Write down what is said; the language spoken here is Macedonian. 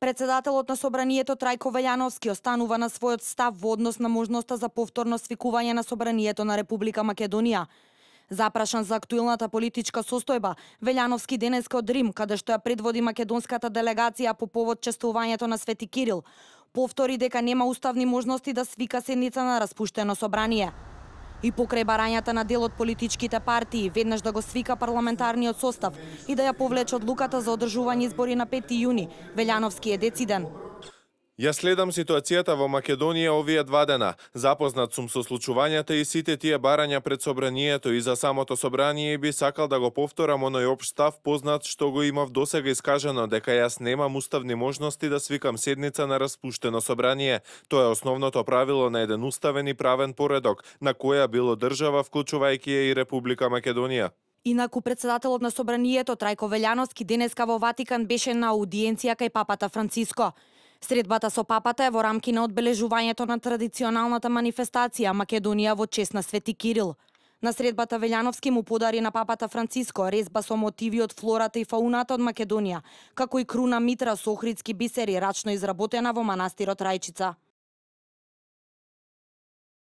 Председателот на Собранието Трајко Велјановски останува на својот став во однос на можноста за повторно свикување на Собранието на Република Македонија. Запрашан за актуелната политичка состојба, Велјановски денеска од Рим, каде што ја предводи македонската делегација по повод честувањето на Свети Кирил, повтори дека нема уставни можности да свика седница на распуштено собрание. И покрај барањата на дел од политичките партии, веднаш да го свика парламентарниот состав и да ја повлече одлуката за одржување избори на 5 јуни, Велјановски е дециден. Ја следам ситуацијата во Македонија овие 2 дена. Запознат сум со случувањата и сите тие барања пред собранието и за самото собрание и би сакал да го повторам оној општ став познат што го имав досега искажано дека јас немам уставни можности да свикам седница на распуштено собрание. Тоа е основното правило на еден уставен и правен поредок, на која било држава вклучувајќи ја и Република Македонија. Инаку председателот на Собранието Трајко Велјановски денеска во Ватикан беше на аудиенција кај папата Франциско. Средбата со папата е во рамки на одбележувањето на традиционалната манифестација Македонија во чест на Свети Кирил. На средбата Велјановски му подари на папата Франциско резба со мотиви од флората и фауната од Македонија, како и круна митра со охридски бисери рачно изработена во манастирот Рајчица.